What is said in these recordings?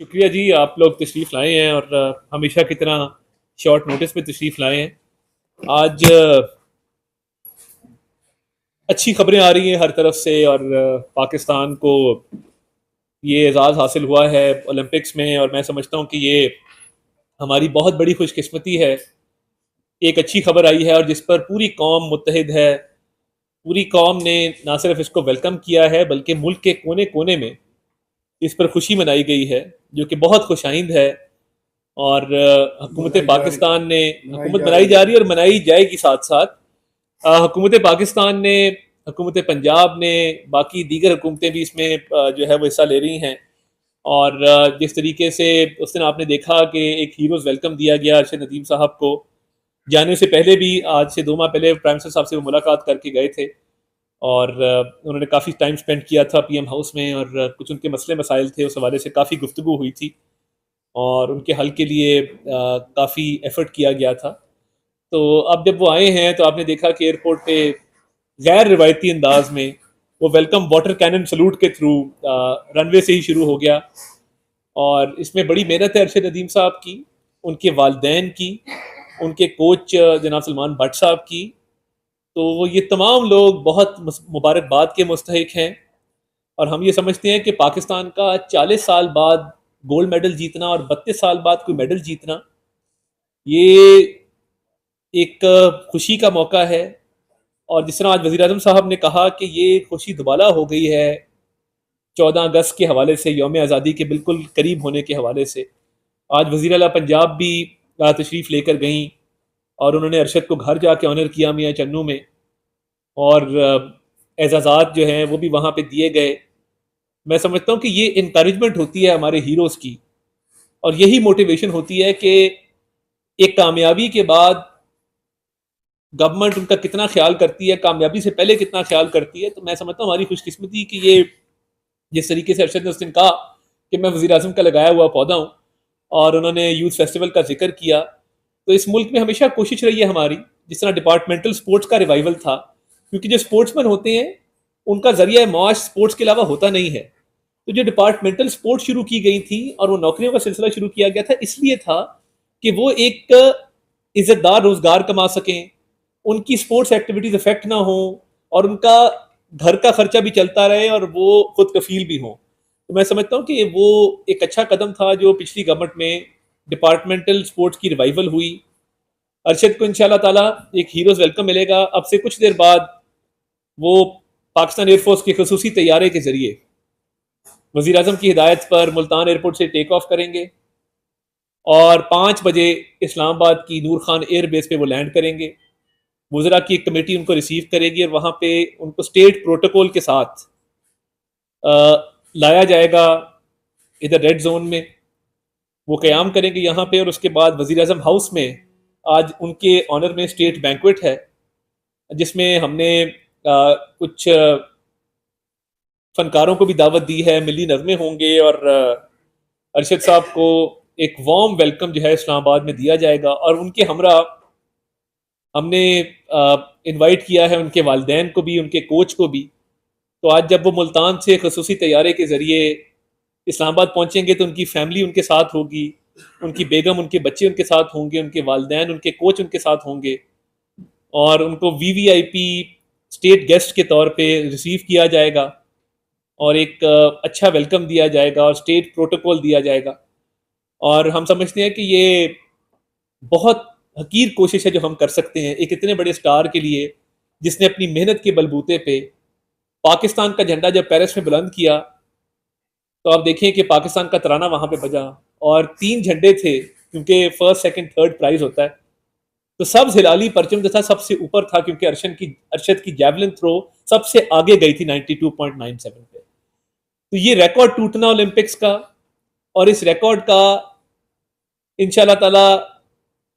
शुक्रिया जी, आप लोग तशरीफ़ लाए हैं और हमेशा की तरह शॉर्ट नोटिस पे तशरीफ़ लाए हैं। आज अच्छी खबरें आ रही हैं हर तरफ से और पाकिस्तान को ये एजाज़ हासिल हुआ है ओलंपिक्स में, और मैं समझता हूँ कि ये हमारी बहुत बड़ी खुशकिस्मती है। एक अच्छी खबर आई है और जिस पर पूरी कौम मुत्तहिद है। पूरी कौम ने ना सिर्फ इसको वेलकम किया है बल्कि मुल्क के कोने कोने में इस पर खुशी मनाई गई है, जो कि बहुत खुशाइंद है। और हुकूमत पाकिस्तान ने हुकूमत बनाई जा रही है और मनाई जाएगी साथ साथ। हुकूमत पाकिस्तान ने, हुकूमत पंजाब ने, बाकी दीगर हुकूमतें भी इसमें जो है वो हिस्सा ले रही हैं। और जिस तरीके से उस दिन आपने देखा कि एक हीरोज़ वेलकम दिया गया अरशद नदीम साहब को, जाने से पहले भी आज से 2 माह पहले प्राइम मिनिस्टर साहब से वो मुलाकात करके गए थे और उन्होंने काफ़ी टाइम स्पेंड किया था पीएम हाउस में, और कुछ उनके मसले मसाइल थे, उस हवाले से काफ़ी गुफ्तगू हुई थी और उनके हल के लिए काफ़ी एफर्ट किया गया था। तो अब जब वो आए हैं तो आपने देखा कि एयरपोर्ट पे गैर रिवायती अंदाज में वो वेलकम वाटर कैनन सलूट के थ्रू रनवे से ही शुरू हो गया। और इसमें बड़ी मेहनत है अरशद नदीम साहब की, उनके वालदैन की, उनके कोच जनाब सलमान भट्ट साहब की। तो ये तमाम लोग बहुत मुबारकबाद के मुस्तहिक हैं। और हम ये समझते हैं कि पाकिस्तान का 40 साल बाद गोल्ड मेडल जीतना और 32 साल बाद कोई मेडल जीतना, ये एक खुशी का मौका है। और जिस तरह आज वज़ीर आज़म साहब ने कहा कि ये खुशी दुबाला हो गई है 14 अगस्त के हवाले से, यौम आज़ादी के बिल्कुल करीब होने के हवाले से। आज वज़ीर आला पंजाब भी तशरीफ़ लेकर गईं और उन्होंने अरशद को घर जाके ऑनर किया मियाँ चन्नू में, और एजाज़ात जो हैं वो भी वहाँ पे दिए गए। मैं समझता हूँ कि ये इनकरेजमेंट होती है हमारे हीरोज़ की, और यही मोटिवेशन होती है कि एक कामयाबी के बाद गवर्नमेंट उनका कितना ख्याल करती है, कामयाबी से पहले कितना ख्याल करती है। तो मैं समझता हूँ हमारी खुशकिस्मती कि ये जिस तरीके से अरशद ने उस दिन कहा कि मैं वज़ीर आज़म का लगाया हुआ पौधा हूँ, और उन्होंने यूथ फेस्टिवल का जिक्र किया, तो इस मुल्क में हमेशा कोशिश रही है हमारी, जिस तरह डिपार्टमेंटल स्पोर्ट्स का रिवाइवल था, क्योंकि जो स्पोर्ट्समैन होते हैं उनका जरिया माश स्पोर्ट्स के अलावा होता नहीं है। तो जो डिपार्टमेंटल स्पोर्ट्स शुरू की गई थी और वो नौकरियों का सिलसिला शुरू किया गया था, इसलिए था कि वो एक इज्जतदार रोजगार कमा सकें, उनकी स्पोर्ट्स एक्टिविटीज इफेक्ट ना हो, और उनका घर का खर्चा भी चलता रहे और वो खुद कफील भी हो। तो मैं समझता हूँ कि वो एक अच्छा कदम था जो पिछली गवर्नमेंट में डिपार्टमेंटल स्पोर्ट्स की रिवाइवल हुई। अरशद को इंशाल्लाह ताला एक हीरोज वेलकम मिलेगा। अब से कुछ देर बाद वो पाकिस्तान एयरफोर्स के खसूसी तैयारे के जरिए वज़ीर आज़म की हिदायत पर मुल्तान एयरपोर्ट से टेक ऑफ करेंगे और 5 बजे इस्लामाबाद की नूर खान एयर बेस पे वो लैंड करेंगे। वज़रा की एक कमेटी उनको रिसीव करेगी और वहाँ पे उनको स्टेट प्रोटोकॉल के साथ लाया जाएगा इधर रेड जोन में। वो क़याम करेंगे यहाँ पे, और उसके बाद वज़ीर आज़म हाउस में आज उनके ऑनर में स्टेट बैंक्वेट है, जिसमें हमने कुछ फनकारों को भी दावत दी है, मिली नज़में होंगे, और अरशद साहब को एक वार्म वेलकम जो है इस्लामाबाद में दिया जाएगा। और उनके हमरा हमने इनवाइट किया है उनके वालदैन को भी, उनके कोच को भी। तो आज जब वो मुल्तान से खसूसी तैयारे के ज़रिए इस्लामाबाद पहुँचेंगे तो उनकी फैमिली उनके साथ होगी, उनकी बेगम, उनके बच्चे उनके साथ होंगे, उनके वालदैन, उनके कोच उनके साथ होंगे, और उनको वीवीआईपी स्टेट गेस्ट के तौर पे रिसीव किया जाएगा और एक अच्छा वेलकम दिया जाएगा और स्टेट प्रोटोकॉल दिया जाएगा। और हम समझते हैं कि ये बहुत हकीर कोशिश है जो हम कर सकते हैं एक इतने बड़े स्टार के लिए, जिसने अपनी मेहनत के बलबूते पे पाकिस्तान का झंडा जब पेरिस में बुलंद किया, तो आप देखें कि पाकिस्तान का तराना वहां पे बजा और 3 झंडे थे, क्योंकि फर्स्ट सेकंड थर्ड प्राइज होता है। तो सब हिलाली परचम जो था सबसे ऊपर था, क्योंकि अरशद की जैवलिन थ्रो सबसे आगे गई थी 92.97 पे। तो ये रिकॉर्ड टूटना ओलंपिक्स का, और इस रिकॉर्ड का इंशाल्लाह ताला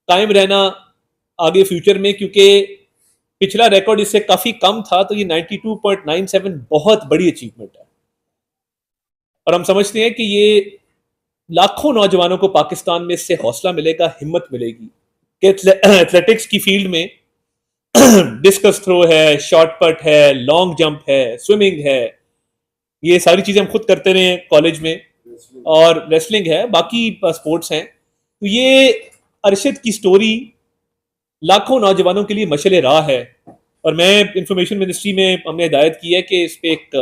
कायम रहना आगे फ्यूचर में, क्योंकि पिछला रिकॉर्ड इससे काफी कम था। तो ये 92.97 बहुत बड़ी अचीवमेंट है, और हम समझते हैं कि ये लाखों नौजवानों को पाकिस्तान में इससे हौसला मिलेगा, हिम्मत मिलेगी कि एथलेटिक्स की फील्ड में डिस्कस थ्रो है, शॉर्ट पट है, लॉन्ग जंप है, स्विमिंग है, ये सारी चीजें हम खुद करते रहे कॉलेज में, और रेसलिंग है, बाकी स्पोर्ट्स हैं। तो ये अरशद की स्टोरी लाखों नौजवानों के लिए मशले राह है। और मैं इंफॉर्मेशन मिनिस्ट्री में हमने हिदायत की है कि इस पे एक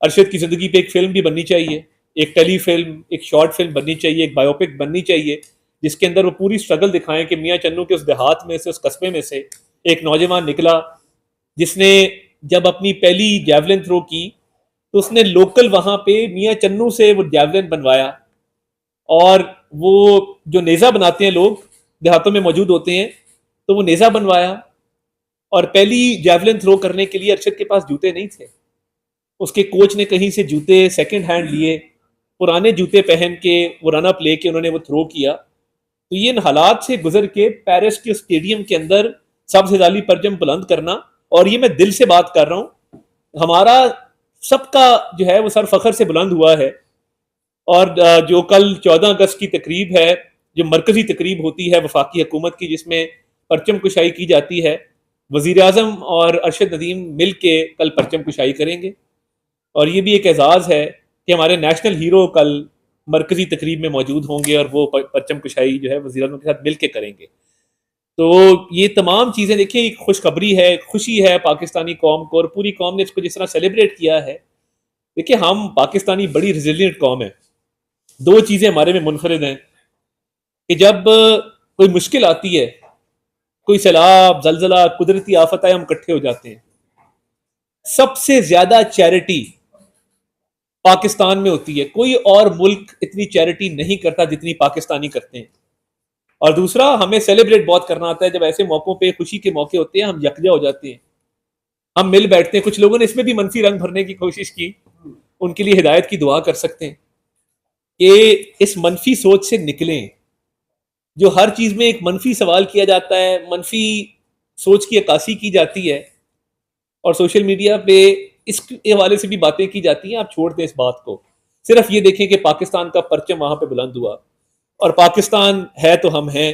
अरशद की जिंदगी पे एक फिल्म भी बननी चाहिए, एक टेली फिल्म, एक शॉर्ट फिल्म बननी चाहिए, एक बायोपिक बननी चाहिए, जिसके अंदर वो पूरी स्ट्रगल दिखाएं कि मियाँ चन्नू के उस देहात में से, उस कस्बे में से एक नौजवान निकला जिसने जब अपनी पहली जैवलिन थ्रो की तो उसने लोकल वहां पे मियाँ चन्नू से वो जैवलिन बनवाया। और वो जो नेजा बनाते हैं लोग देहातों में मौजूद होते हैं, तो वो नेजा बनवाया। और पहली जैवलिन थ्रो करने के लिए अरशद के पास जूते नहीं थे, उसके कोच ने कहीं से जूते सेकंड हैंड लिए, पुराने जूते पहन के वो रन अप लेके उन्होंने वो थ्रो किया। तो ये इन हालात से गुजर के पेरिस के स्टेडियम के अंदर सबसे जाली परचम बुलंद करना, और ये मैं दिल से बात कर रहा हूँ, हमारा सबका जो है वो सर फखर से बुलंद हुआ है। और जो कल 14 अगस्त की तकरीब है, जो मरकजी तकरीब होती है वफाकी हुकूमत की, जिसमें परचम कुशाई की जाती है, वजीर आजम और अरशद नदीम मिल के कल परचम कुशाई करेंगे। और ये भी एक एजाज़ है कि हमारे नेशनल हीरो कल मरकजी तकरीब में मौजूद होंगे और वो परचम कुशाई जो है वज़ीर आज़म के साथ मिल के करेंगे। तो ये तमाम चीज़ें देखिए, एक खुशखबरी है, खुशी है पाकिस्तानी कौम को, और पूरी कौम ने इसको जिस तरह सेलिब्रेट किया है। देखिए, हम पाकिस्तानी बड़ी रिजिलियंट कौम है। दो चीज़ें हमारे में मुनफरिद हैं कि जब कोई मुश्किल आती है, कोई सैलाब, जलजला, कुदरती आफत आए, हम इकट्ठे हो जाते हैं। सबसे ज्यादा चैरिटी पाकिस्तान में होती है, कोई और मुल्क इतनी चैरिटी नहीं करता जितनी पाकिस्तानी करते हैं। और दूसरा, हमें सेलिब्रेट बहुत करना आता है, जब ऐसे मौकों पे, खुशी के मौके होते हैं, हम यकजा हो जाते हैं, हम मिल बैठते हैं। कुछ लोगों ने इसमें भी मनफी रंग भरने की कोशिश की, उनके लिए हिदायत की दुआ कर सकते हैं कि इस मनफी सोच से निकलें। जो हर चीज में एक मनफी सवाल किया जाता है, मनफी सोच की अक्कासी की जाती है, और सोशल मीडिया पे इस हवाले से भी बातें की जाती हैं, आप छोड़ दें इस बात को। सिर्फ ये देखें कि पाकिस्तान का परचम वहां पे बुलंद हुआ, और पाकिस्तान है तो हम हैं,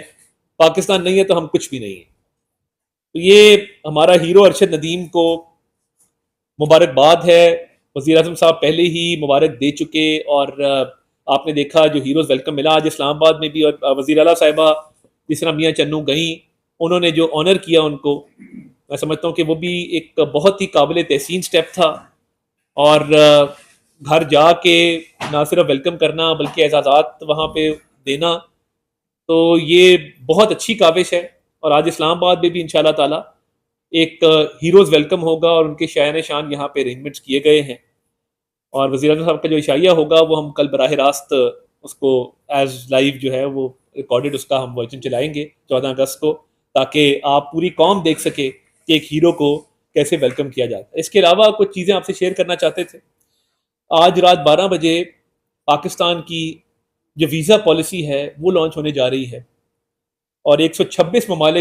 पाकिस्तान नहीं है तो हम कुछ भी नहीं है। तो ये हमारा हीरो अरशद नदीम को मुबारकबाद है। वज़ीर आज़म साहब पहले ही मुबारक दे चुके, और आपने देखा जो हीरोज़ वेलकम मिला आज इस्लामाबाद में भी, और वज़ीर आला साहिबा जिस तरह मियाँ चन्नू गई, उन्होंने जो ऑनर किया उनको, मैं समझता हूँ कि वो भी एक बहुत ही काबिल तहसीन स्टेप था। और घर जाके ना सिर्फ वेलकम करना बल्कि एजाज़ात वहाँ पे देना, तो ये बहुत अच्छी काविश है। और आज इस्लामाबाद में भी इंशाल्लाह ताला एक हीरोज़ वेलकम होगा, और उनके शान शान यहाँ पे अरेंजमेंट्स किए गए हैं। और वज़ीर आज़म साहब का जो इशाइया होगा वो हम कल बराह रास्त उसको एज लाइव जो है वो रिकॉर्डेड उसका हम वर्जन चलाएंगे 14 अगस्त को, ताकि आप पूरी कौम देख सके कि एक हीरो को कैसे वेलकम किया जाता है। इसके अलावा कुछ चीज़ें आपसे शेयर करना चाहते थे। आज रात 12 बजे पाकिस्तान की जो वीज़ा पॉलिसी है वो लॉन्च होने जा रही है, और 126 ममालिक